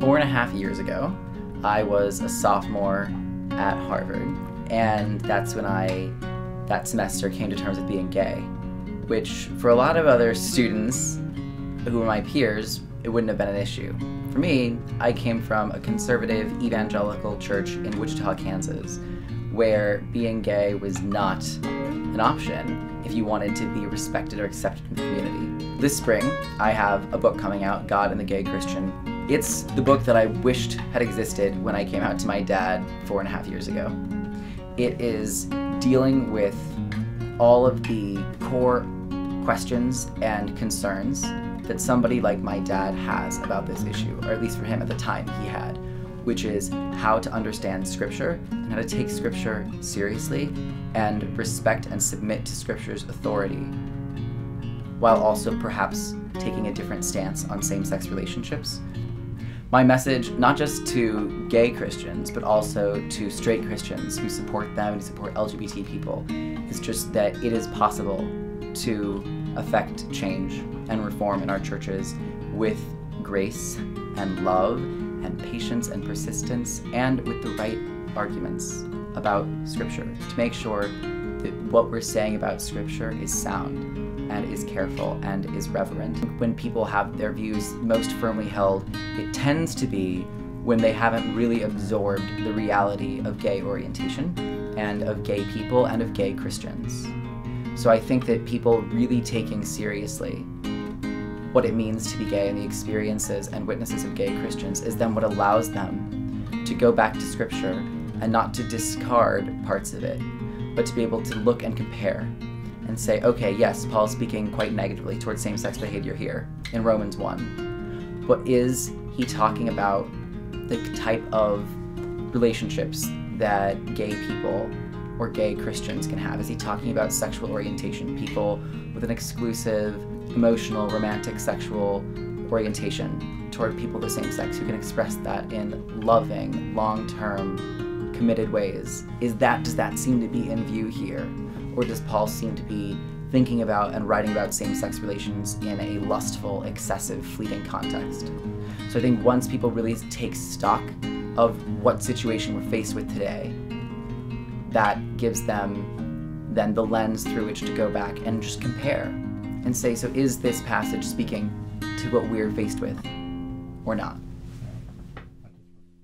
4.5 years ago, I was a sophomore at Harvard, and that's when that semester came to terms with being gay, which for a lot of other students who were my peers, it wouldn't have been an issue. For me, I came from a conservative evangelical church in Wichita, Kansas, where being gay was not an option if you wanted to be respected or accepted in the community. This spring, I have a book coming out, God and the Gay Christian. It's the book that I wished had existed when I came out to my dad 4.5 years ago. It is dealing with all of the core questions and concerns that somebody like my dad has about this issue, or at least for him at the time he had, which is how to understand Scripture and how to take Scripture seriously and respect and submit to Scripture's authority, while also perhaps taking a different stance on same-sex relationships. My message, not just to gay Christians, but also to straight Christians who support them and support LGBT people, is just that it is possible to affect change and reform in our churches with grace and love and patience and persistence, and with the right arguments about Scripture, to make sure that what we're saying about Scripture is sound and is careful and is reverent. When people have their views most firmly held, it tends to be when they haven't really absorbed the reality of gay orientation and of gay people and of gay Christians. So I think that people really taking seriously what it means to be gay and the experiences and witnesses of gay Christians is then what allows them to go back to Scripture and not to discard parts of it, but to be able to look and compare and say, okay, yes, Paul's speaking quite negatively towards same-sex behavior here in Romans 1, but is he talking about the type of relationships that gay people or gay Christians can have? Is he talking about sexual orientation, people with an exclusive, emotional, romantic, sexual orientation toward people of the same sex who can express that in loving, long-term, committed ways? Does that seem to be in view here? Or does Paul seem to be thinking about and writing about same-sex relations in a lustful, excessive, fleeting context? So I think once people really take stock of what situation we're faced with today, that gives them then the lens through which to go back and just compare and say, so is this passage speaking to what we're faced with or not?